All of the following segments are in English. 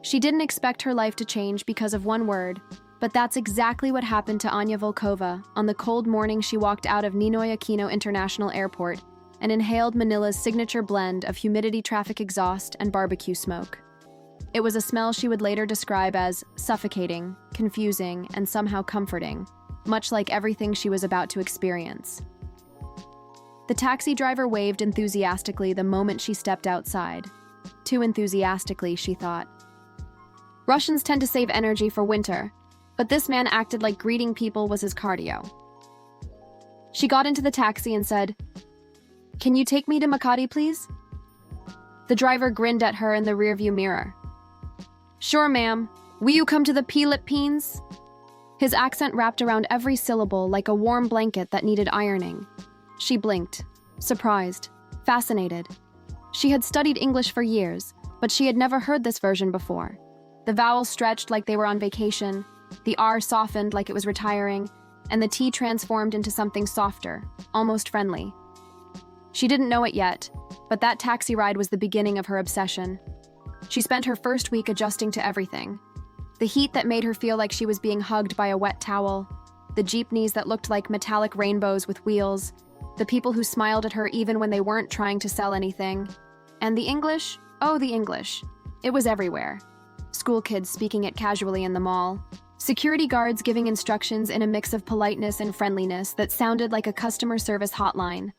She didn't expect her life to change because of one word, but that's exactly what happened to Anya Volkova on the cold morning she walked out of Ninoy Aquino International Airport and inhaled Manila's signature blend of humidity, traffic exhaust, and barbecue smoke. It was a smell she would later describe as suffocating, confusing, and somehow comforting, much like everything she was about to experience. The taxi driver waved enthusiastically the moment she stepped outside. Too enthusiastically, she thought. Russians tend to save energy for winter, but this man acted like greeting people was his cardio. She got into the taxi and said, "Can you take me to Makati, please?" The driver grinned at her in the rearview mirror. "Sure, ma'am. Will you come to the Philippines?" His accent wrapped around every syllable like a warm blanket that needed ironing. She blinked, surprised, fascinated. She had studied English for years, but she had never heard this version before. The vowels stretched like they were on vacation, the R softened like it was retiring, and the T transformed into something softer, almost friendly. She didn't know it yet, but that taxi ride was the beginning of her obsession. She spent her first week adjusting to everything. The heat that made her feel like she was being hugged by a wet towel, the jeepneys that looked like metallic rainbows with wheels, the people who smiled at her even when they weren't trying to sell anything. And the English? Oh, the English. It was everywhere. School kids speaking it casually in the mall. Security guards giving instructions in a mix of politeness and friendliness that sounded like a customer service hotline.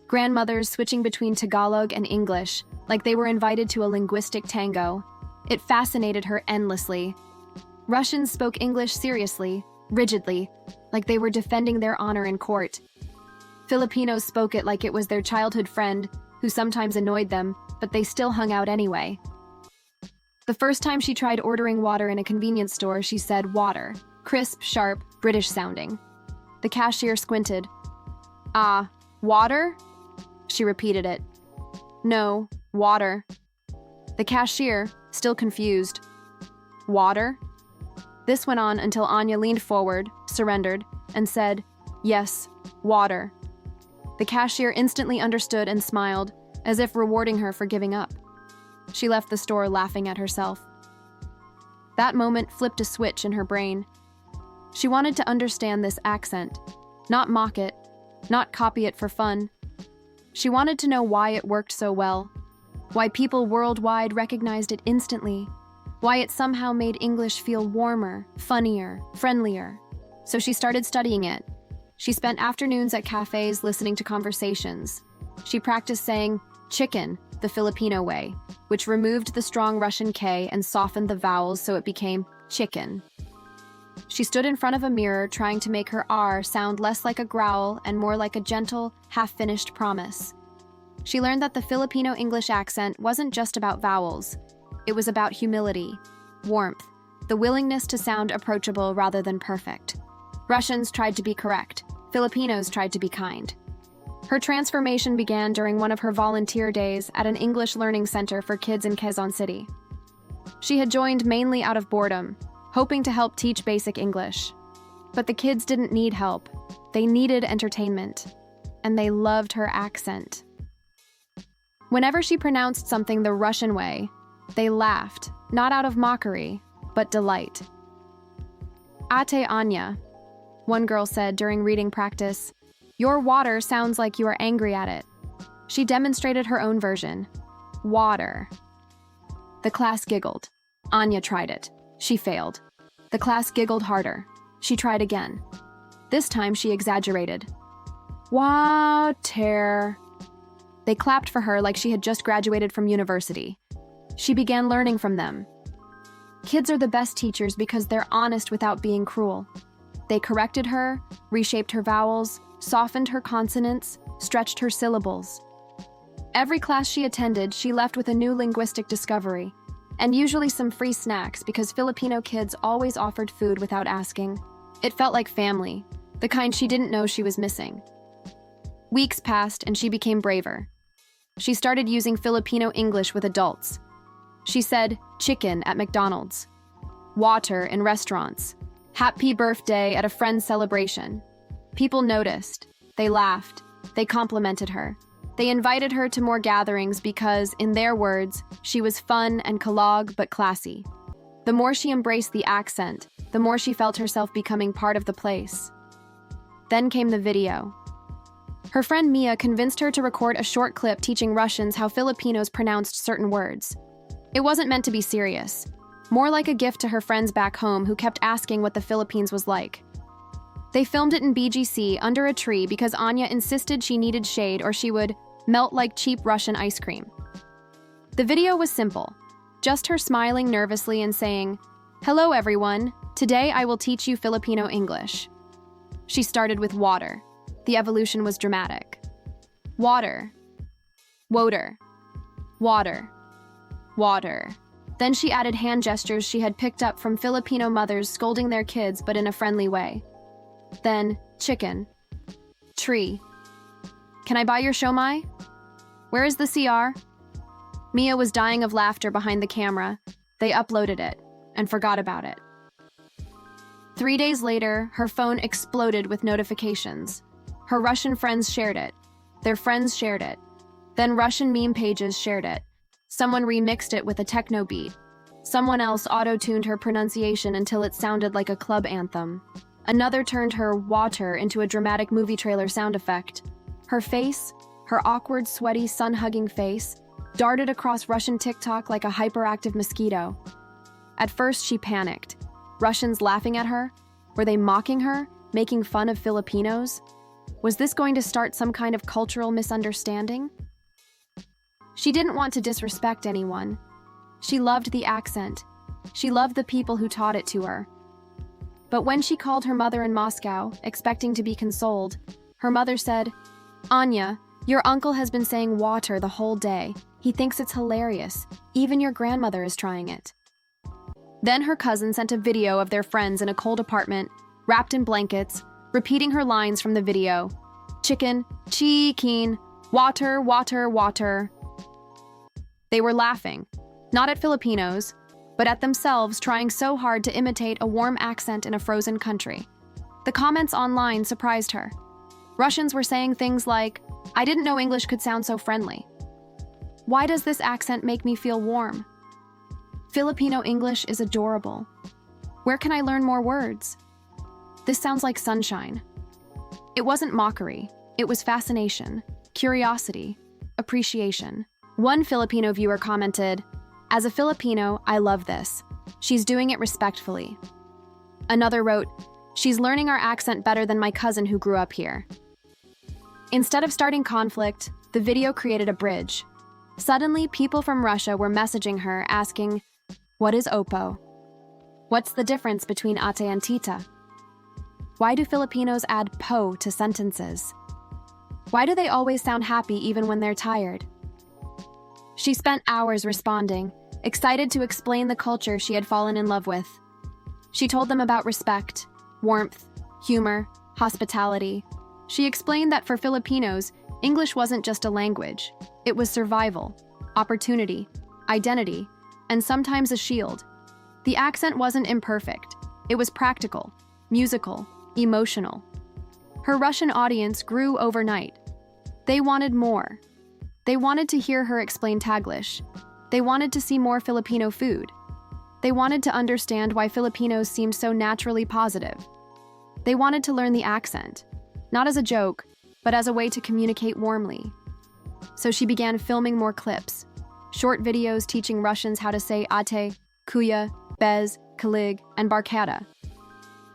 Grandmothers switching between Tagalog and English, like they were invited to a linguistic tango. It fascinated her endlessly. Russians spoke English seriously, rigidly, like they were defending their honor in court. Filipinos spoke it like it was their childhood friend, who sometimes annoyed them, but they still hung out anyway. The first time she tried ordering water in a convenience store, she said water, crisp, sharp, British sounding. The cashier squinted. "Ah, water?" She repeated it. "No, water." The cashier, still confused. "Water?" This went on until Anya leaned forward, surrendered, and said, "Yes, water." The cashier instantly understood and smiled, as if rewarding her for giving up. She left the store laughing at herself. That moment flipped a switch in her brain. She wanted to understand this accent, not mock it, not copy it for fun. She wanted to know why it worked so well, why people worldwide recognized it instantly, why it somehow made English feel warmer, funnier, friendlier. So she started studying it. She spent afternoons at cafes listening to conversations. She practiced saying chicken the Filipino way, which removed the strong Russian K and softened the vowels so it became chicken. She stood in front of a mirror trying to make her R sound less like a growl and more like a gentle, half-finished promise. She learned that the Filipino English accent wasn't just about vowels. It was about humility, warmth, the willingness to sound approachable rather than perfect. Russians tried to be correct. Filipinos tried to be kind. Her transformation began during one of her volunteer days at an English learning center for kids in Quezon City. She had joined mainly out of boredom, hoping to help teach basic English. But the kids didn't need help. They needed entertainment. And they loved her accent. Whenever she pronounced something the Russian way, they laughed, not out of mockery, but delight. "Ate Anya," one girl said during reading practice, "your water sounds like you are angry at it." She demonstrated her own version. Water. The class giggled. Anya tried it. She failed. The class giggled harder. She tried again. This time she exaggerated. Waw-ter. They clapped for her like she had just graduated from university. She began learning from them. Kids are the best teachers because they're honest without being cruel. They corrected her, reshaped her vowels, softened her consonants, stretched her syllables. Every class she attended, she left with a new linguistic discovery, and usually some free snacks because Filipino kids always offered food without asking. It felt like family, the kind she didn't know she was missing. Weeks passed and she became braver. She started using Filipino English with adults. She said chicken at McDonald's, water in restaurants, happy birthday at a friend's celebration. People noticed. They laughed. They complimented her. They invited her to more gatherings because, in their words, she was fun and kalog but classy. The more she embraced the accent, the more she felt herself becoming part of the place. Then came the video. Her friend Mia convinced her to record a short clip teaching Russians how Filipinos pronounced certain words. It wasn't meant to be serious, more like a gift to her friends back home who kept asking what the Philippines was like. They filmed it in BGC under a tree because Anya insisted she needed shade or she would melt like cheap Russian ice cream. The video was simple, just her smiling nervously and saying, "Hello everyone, today I will teach you Filipino English." She started with water. The evolution was dramatic. Water. Water. Water. Water. Then she added hand gestures she had picked up from Filipino mothers scolding their kids but in a friendly way. Then, chicken. Tree. Can I buy your siomai? Where is the CR? Mia was dying of laughter behind the camera. They uploaded it and forgot about it. 3 days later, her phone exploded with notifications. Her Russian friends shared it. Their friends shared it. Then Russian meme pages shared it. Someone remixed it with a techno beat. Someone else auto-tuned her pronunciation until it sounded like a club anthem. Another turned her waw-ter into a dramatic movie trailer sound effect. Her face, her awkward, sweaty, sun-hugging face, darted across Russian TikTok like a hyperactive mosquito. At first, she panicked. Russians laughing at her? Were they mocking her, making fun of Filipinos? Was this going to start some kind of cultural misunderstanding? She didn't want to disrespect anyone. She loved the accent. She loved the people who taught it to her. But when she called her mother in Moscow, expecting to be consoled, her mother said, "Anya, your uncle has been saying waw-ter the whole day. He thinks it's hilarious. Even your grandmother is trying it." Then her cousin sent a video of their friends in a cold apartment, wrapped in blankets, repeating her lines from the video. Chicken, chiken, waw-ter, waw-ter, waw-ter. They were laughing, not at Filipinos, but at themselves trying so hard to imitate a warm accent in a frozen country. The comments online surprised her. Russians were saying things like, "I didn't know English could sound so friendly. Why does this accent make me feel warm? Filipino English is adorable. Where can I learn more words? This sounds like sunshine." It wasn't mockery. It was fascination, curiosity, appreciation. One Filipino viewer commented, "As a Filipino, I love this. She's doing it respectfully." Another wrote, "She's learning our accent better than my cousin who grew up here." Instead of starting conflict, the video created a bridge. Suddenly, people from Russia were messaging her asking, "What is opo? What's the difference between ate and tita? Why do Filipinos add po to sentences? Why do they always sound happy even when they're tired?" She spent hours responding, excited to explain the culture she had fallen in love with. She told them about respect, warmth, humor, hospitality. She explained that for Filipinos, English wasn't just a language. It was survival, opportunity, identity, and sometimes a shield. The accent wasn't imperfect. It was practical, musical, emotional. Her Russian audience grew overnight. They wanted more. They wanted to hear her explain Taglish. They wanted to see more Filipino food. They wanted to understand why Filipinos seemed so naturally positive. They wanted to learn the accent, not as a joke, but as a way to communicate warmly. So she began filming more clips, short videos teaching Russians how to say ate, kuya, bez, kalig, and barkada.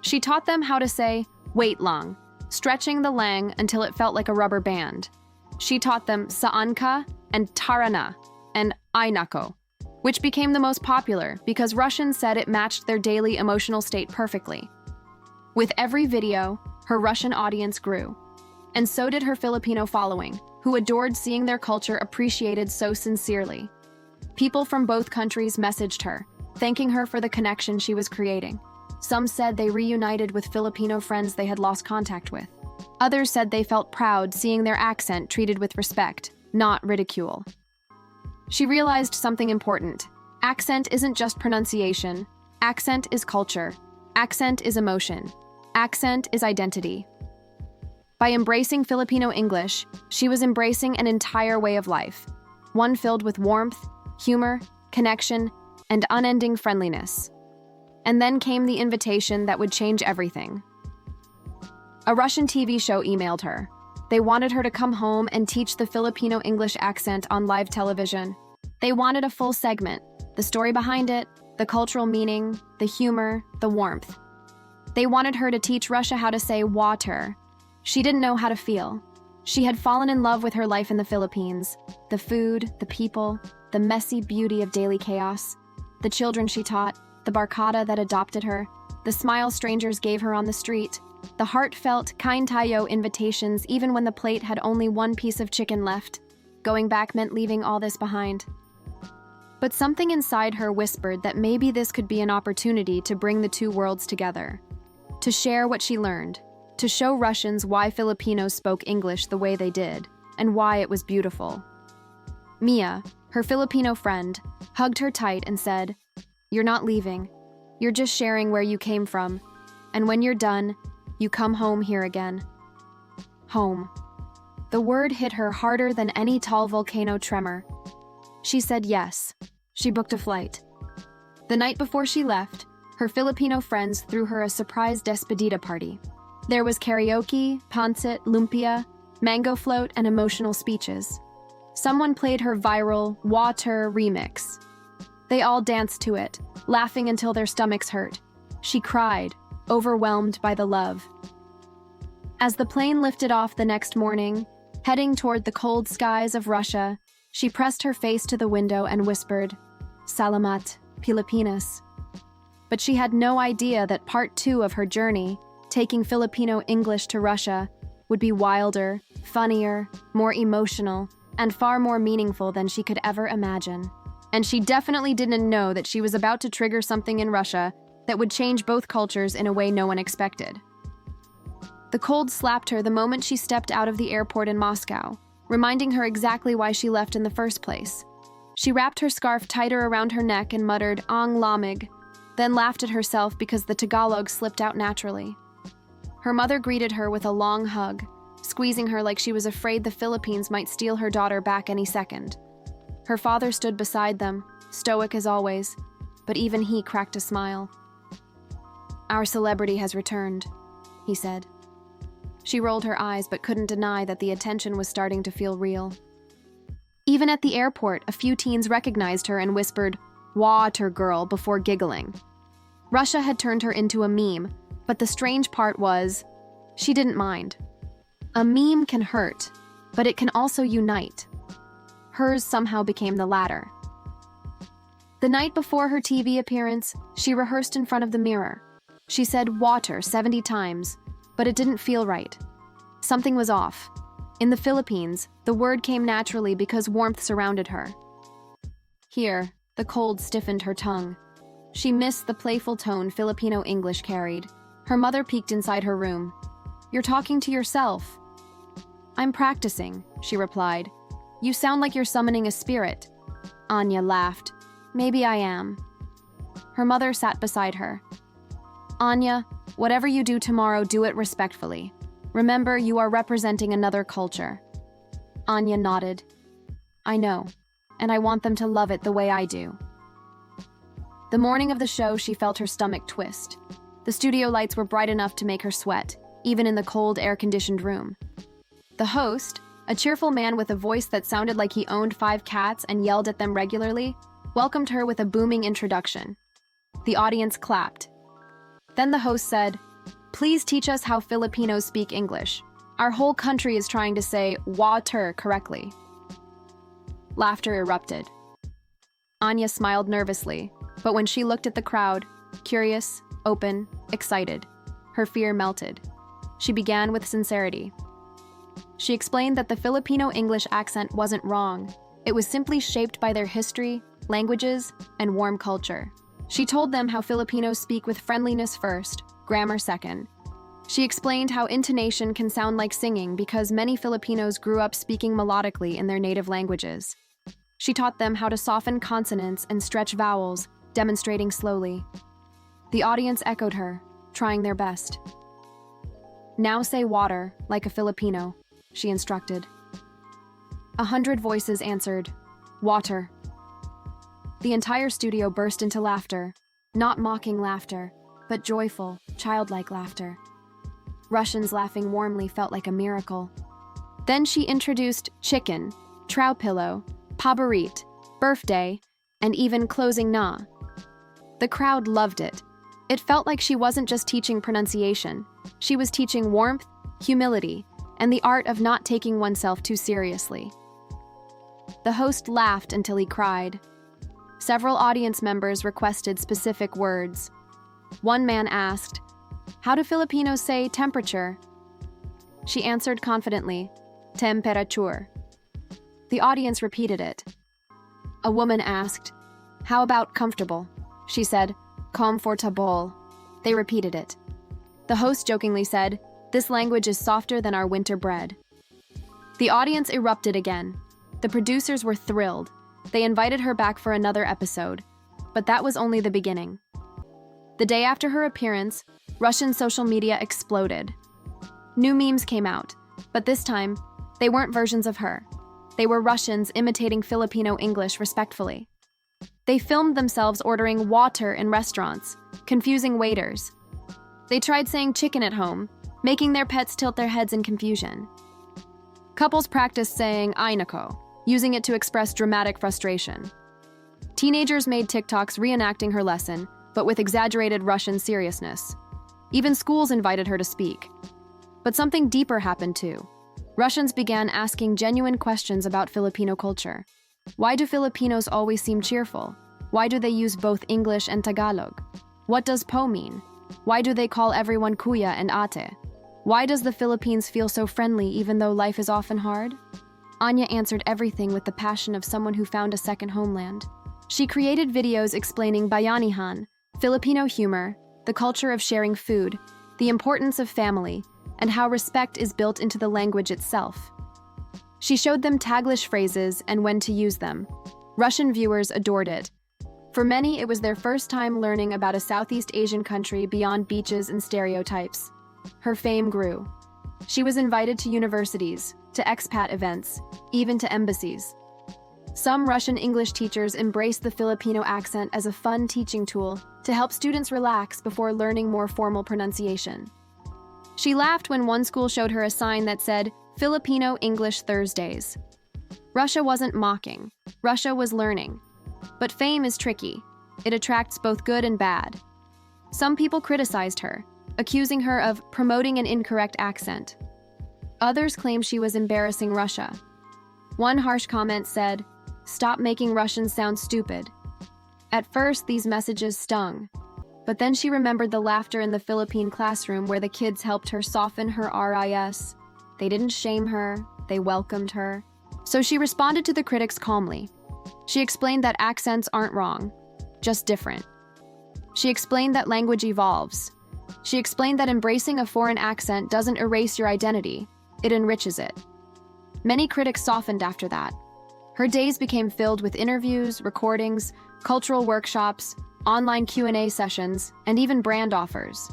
She taught them how to say wait lang, stretching the lang until it felt like a rubber band. She taught them saan ka and tarana and ainako, which became the most popular because Russians said it matched their daily emotional state perfectly. With every video, her Russian audience grew. And so did her Filipino following, who adored seeing their culture appreciated so sincerely. People from both countries messaged her, thanking her for the connection she was creating. Some said they reunited with Filipino friends they had lost contact with. Others said they felt proud seeing their accent treated with respect, not ridicule. She realized something important. Accent isn't just pronunciation. Accent is culture. Accent is emotion. Accent is identity. By embracing Filipino English, she was embracing an entire way of life, one filled with warmth, humor, connection, and unending friendliness. And then came the invitation that would change everything. A Russian TV show emailed her. They wanted her to come home and teach the Filipino English accent on live television. They wanted a full segment, the story behind it, the cultural meaning, the humor, the warmth. They wanted her to teach Russia how to say waw-ter. She didn't know how to feel. She had fallen in love with her life in the Philippines, the food, the people, the messy beauty of daily chaos, the children she taught, the barkada that adopted her, the smile strangers gave her on the street, the heartfelt, kind tayo invitations even when the plate had only one piece of chicken left. Going back meant leaving all this behind. But something inside her whispered that maybe this could be an opportunity to bring the two worlds together, to share what she learned, to show Russians why Filipinos spoke English the way they did, and why it was beautiful. Mia, her Filipino friend, hugged her tight and said, "You're not leaving. You're just sharing where you came from. And when you're done, you come home here again." Home. The word hit her harder than any tall volcano tremor. She said yes. She booked a flight. The night before she left, her Filipino friends threw her a surprise despedida party. There was karaoke, pancit, lumpia, mango float, and emotional speeches. Someone played her viral waw-ter remix. They all danced to it, laughing until their stomachs hurt. She cried, overwhelmed by the love. As the plane lifted off the next morning, heading toward the cold skies of Russia, she pressed her face to the window and whispered, "Salamat, Pilipinas." But she had no idea that part 2 of her journey, taking Filipino English to Russia, would be wilder, funnier, more emotional, and far more meaningful than she could ever imagine. And she definitely didn't know that she was about to trigger something in Russia that would change both cultures in a way no one expected. The cold slapped her the moment she stepped out of the airport in Moscow, reminding her exactly why she left in the first place. She wrapped her scarf tighter around her neck and muttered, "Ang lamig," then laughed at herself because the Tagalog slipped out naturally. Her mother greeted her with a long hug, squeezing her like she was afraid the Philippines might steal her daughter back any second. Her father stood beside them, stoic as always, but even he cracked a smile. "Our celebrity has returned," he said. She rolled her eyes but couldn't deny that the attention was starting to feel real. Even at the airport, a few teens recognized her and whispered, "Waw-ter girl," before giggling. Russia had turned her into a meme, but the strange part was, she didn't mind. A meme can hurt, but it can also unite. Hers somehow became the latter. The night before her TV appearance, she rehearsed in front of the mirror. She said "water" 70 times, but it didn't feel right. Something was off. In the Philippines, the word came naturally because warmth surrounded her. Here, the cold stiffened her tongue. She missed the playful tone Filipino English carried. Her mother peeked inside her room. "You're talking to yourself." "I'm practicing," she replied. "You sound like you're summoning a spirit." Anya laughed. "Maybe I am." Her mother sat beside her. "Anya, whatever you do tomorrow, do it respectfully. Remember, you are representing another culture." Anya nodded. "I know, and I want them to love it the way I do." The morning of the show, she felt her stomach twist. The studio lights were bright enough to make her sweat, even in the cold, air-conditioned room. The host, a cheerful man with a voice that sounded like he owned 5 cats and yelled at them regularly, welcomed her with a booming introduction. The audience clapped. Then the host said, "Please teach us how Filipinos speak English. Our whole country is trying to say waw-ter correctly." Laughter erupted. Anya smiled nervously, but when she looked at the crowd, curious, open, excited, her fear melted. She began with sincerity. She explained that the Filipino English accent wasn't wrong. It was simply shaped by their history, languages, and warm culture. She told them how Filipinos speak with friendliness first, grammar second. She explained how intonation can sound like singing because many Filipinos grew up speaking melodically in their native languages. She taught them how to soften consonants and stretch vowels, demonstrating slowly. The audience echoed her, trying their best. "Now say water, like a Filipino," she instructed. 100 voices answered, "Water." The entire studio burst into laughter. Not mocking laughter, but joyful, childlike laughter. Russians laughing warmly felt like a miracle. Then she introduced chicken, trow pillow, paborit, birthday, and even closing na. The crowd loved it. It felt like she wasn't just teaching pronunciation. She was teaching warmth, humility, and the art of not taking oneself too seriously. The host laughed until he cried. Several audience members requested specific words. One man asked, "How do Filipinos say temperature?" She answered confidently, "Temperature." The audience repeated it. A woman asked, "How about comfortable?" She said, "Comfortable." They repeated it. The host jokingly said, "This language is softer than our winter bread." The audience erupted again. The producers were thrilled. They invited her back for another episode. But that was only the beginning. The day after her appearance, Russian social media exploded. New memes came out, but this time, they weren't versions of her. They were Russians imitating Filipino English respectfully. They filmed themselves ordering waw-ter in restaurants, confusing waiters. They tried saying chicken at home, making their pets tilt their heads in confusion. Couples practiced saying "Ainako," using it to express dramatic frustration. Teenagers made TikToks reenacting her lesson, but with exaggerated Russian seriousness. Even schools invited her to speak. But something deeper happened too. Russians began asking genuine questions about Filipino culture. Why do Filipinos always seem cheerful? Why do they use both English and Tagalog? What does po mean? Why do they call everyone kuya and ate? Why does the Philippines feel so friendly even though life is often hard? Anya answered everything with the passion of someone who found a second homeland. She created videos explaining bayanihan, Filipino humor, the culture of sharing food, the importance of family, and how respect is built into the language itself. She showed them Taglish phrases and when to use them. Russian viewers adored it. For many, it was their first time learning about a Southeast Asian country beyond beaches and stereotypes. Her fame grew. She was invited to universities, to expat events, even to embassies. Some Russian English teachers embraced the Filipino accent as a fun teaching tool to help students relax before learning more formal pronunciation. She laughed when one school showed her a sign that said, "Filipino English Thursdays." Russia wasn't mocking. Russia was learning. But fame is tricky. It attracts both good and bad. Some people criticized her, accusing her of promoting an incorrect accent. Others claimed she was embarrassing Russia. One harsh comment said, "Stop making Russians sound stupid." At first, these messages stung. But then she remembered the laughter in the Philippine classroom where the kids helped her soften her RIS. They didn't shame her, they welcomed her. So she responded to the critics calmly. She explained that accents aren't wrong, just different. She explained that language evolves. She explained that embracing a foreign accent doesn't erase your identity, it enriches it. Many critics softened after that. Her days became filled with interviews, recordings, cultural workshops, online Q&A sessions, and even brand offers.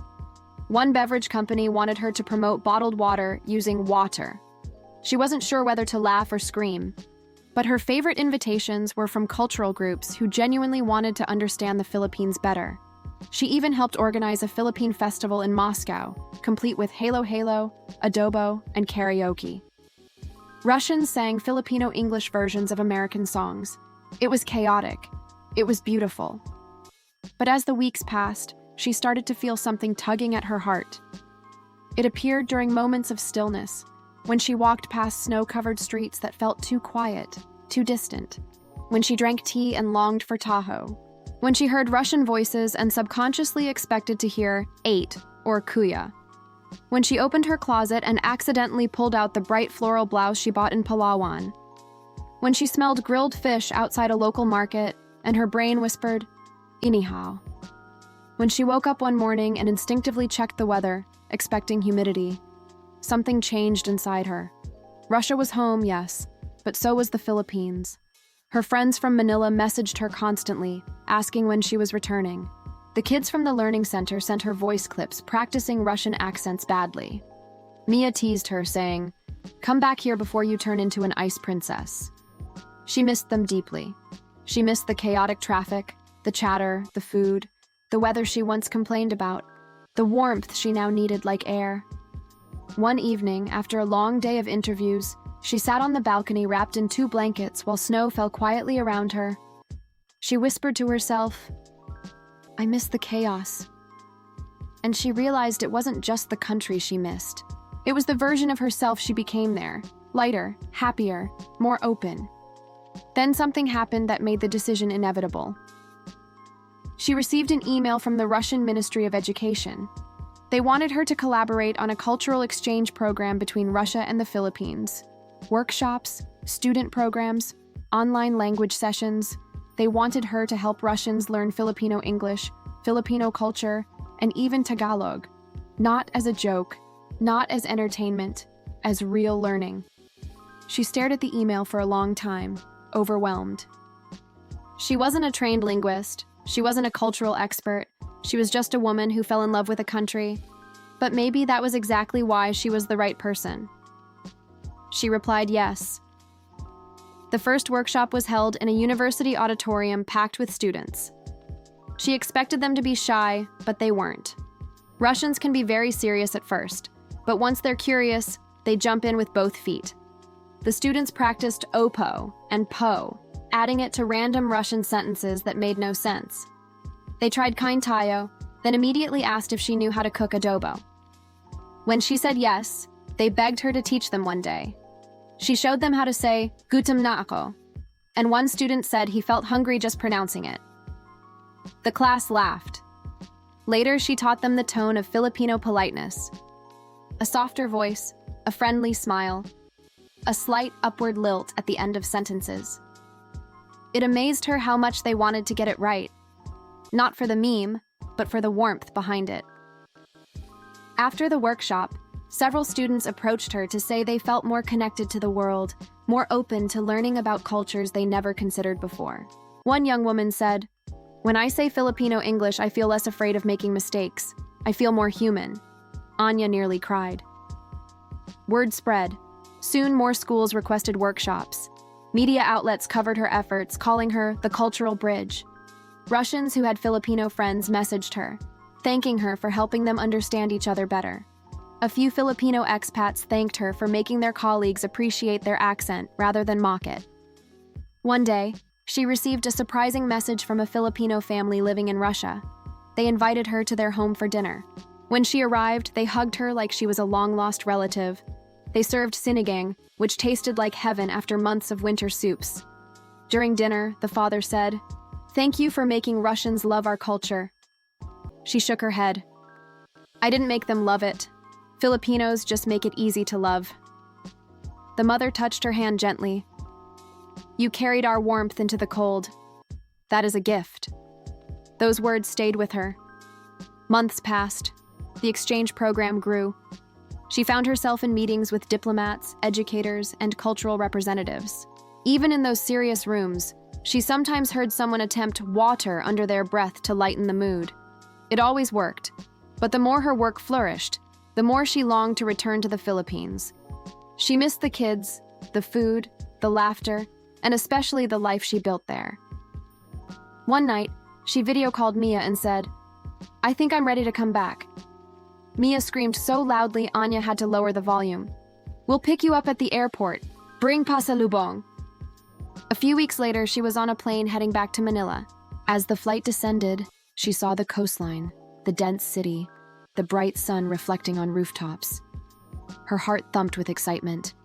One beverage company wanted her to promote bottled water using waw-ter. She wasn't sure whether to laugh or scream, but her favorite invitations were from cultural groups who genuinely wanted to understand the Philippines better. She even helped organize a Philippine festival in Moscow, complete with halo halo, adobo, and karaoke. Russians sang Filipino English versions of American songs. It was chaotic. It was beautiful. But as the weeks passed, she started to feel something tugging at her heart. It appeared during moments of stillness, when she walked past snow-covered streets that felt too quiet, too distant, when she drank tea and longed for Tahoe, when she heard Russian voices and subconsciously expected to hear "ate" or "kuya," when she opened her closet and accidentally pulled out the bright floral blouse she bought in Palawan, when she smelled grilled fish outside a local market and her brain whispered, "Inihaw." When she woke up one morning and instinctively checked the weather, expecting humidity, something changed inside her. Russia was home, yes, but so was the Philippines. Her friends from Manila messaged her constantly, asking when she was returning. The kids from the learning center sent her voice clips practicing Russian accents badly. Mia teased her, saying, "Come back here before you turn into an ice princess." She missed them deeply. She missed the chaotic traffic, the chatter, the food, the weather she once complained about, the warmth she now needed like air. One evening, after a long day of interviews, she sat on the balcony wrapped in 2 blankets while snow fell quietly around her. She whispered to herself, "I miss the chaos." And she realized it wasn't just the country she missed. It was the version of herself she became there, lighter, happier, more open. Then something happened that made the decision inevitable. She received an email from the Russian Ministry of Education. They wanted her to collaborate on a cultural exchange program between Russia and the Philippines. Workshops, student programs, online language sessions. They wanted her to help Russians learn Filipino English, Filipino culture, and even Tagalog. Not as a joke, not as entertainment, as real learning. She stared at the email for a long time, overwhelmed. She wasn't a trained linguist. She wasn't a cultural expert. She was just a woman who fell in love with a country. But maybe that was exactly why she was the right person. She replied yes. The first workshop was held in a university auditorium packed with students. She expected them to be shy, but they weren't. Russians can be very serious at first, but once they're curious, they jump in with both feet. The students practiced opo and po, adding it to random Russian sentences that made no sense. They tried kind tayo, then immediately asked if she knew how to cook adobo. When she said yes, they begged her to teach them one day. She showed them how to say gutom na ako, and one student said he felt hungry just pronouncing it. The class laughed. Later, she taught them the tone of Filipino politeness. A softer voice, a friendly smile, a slight upward lilt at the end of sentences. It amazed her how much they wanted to get it right. Not for the meme, but for the warmth behind it. After the workshop, several students approached her to say they felt more connected to the world, more open to learning about cultures they never considered before. One young woman said, "When I say Filipino English, I feel less afraid of making mistakes. I feel more human." Anya nearly cried. Word spread. Soon more schools requested workshops. Media outlets covered her efforts, calling her the cultural bridge. Russians who had Filipino friends messaged her, thanking her for helping them understand each other better. A few Filipino expats thanked her for making their colleagues appreciate their accent rather than mock it. One day, she received a surprising message from a Filipino family living in Russia. They invited her to their home for dinner. When she arrived, they hugged her like she was a long-lost relative. They served sinigang, which tasted like heaven after months of winter soups. During dinner, the father said, "Thank you for making Russians love our culture." She shook her head. "I didn't make them love it. Filipinos just make it easy to love." The mother touched her hand gently. "You carried our warmth into the cold. That is a gift." Those words stayed with her. Months passed. The exchange program grew. She found herself in meetings with diplomats, educators, and cultural representatives. Even in those serious rooms, she sometimes heard someone attempt waw-ter under their breath to lighten the mood. It always worked, but the more her work flourished, the more she longed to return to the Philippines. She missed the kids, the food, the laughter, and especially the life she built there. One night, she video called Mia and said, "I think I'm ready to come back." Mia screamed so loudly Anya had to lower the volume. "We'll pick you up at the airport. Bring pasalubong." A few weeks later, she was on a plane heading back to Manila. As the flight descended, she saw the coastline, the dense city, the bright sun reflecting on rooftops. Her heart thumped with excitement.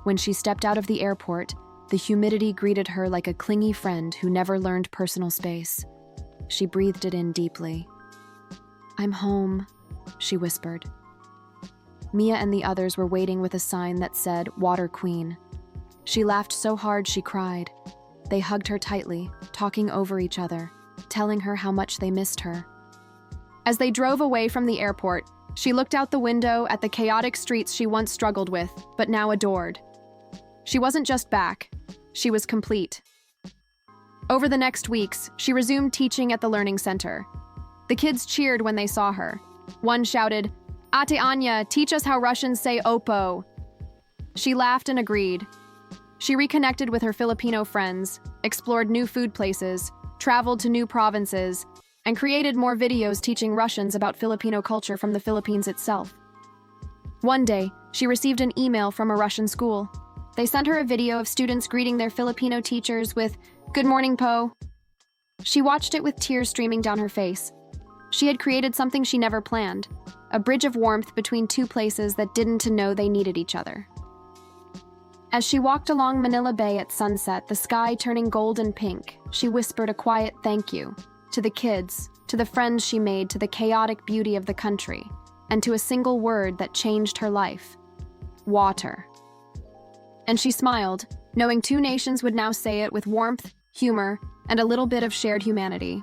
When she stepped out of the airport, the humidity greeted her like a clingy friend who never learned personal space. She breathed it in deeply. "I'm home," she whispered. Mia and the others were waiting with a sign that said, "Water Queen." She laughed so hard she cried. They hugged her tightly, talking over each other, telling her how much they missed her. As they drove away from the airport, she looked out the window at the chaotic streets she once struggled with, but now adored. She wasn't just back, she was complete. Over the next weeks, she resumed teaching at the Learning Center. The kids cheered when they saw her. One shouted, "Ate Anya, teach us how Russians say opo." She laughed and agreed. She reconnected with her Filipino friends, explored new food places, traveled to new provinces, and created more videos teaching Russians about Filipino culture from the Philippines itself. One day, she received an email from a Russian school. They sent her a video of students greeting their Filipino teachers with, "Good morning, Po." She watched it with tears streaming down her face. She had created something she never planned, a bridge of warmth between two places that didn't know they needed each other. As she walked along Manila Bay at sunset, the sky turning gold and pink, she whispered a quiet thank you to the kids, to the friends she made, to the chaotic beauty of the country, and to a single word that changed her life: water. And she smiled, knowing two nations would now say it with warmth, humor, and a little bit of shared humanity.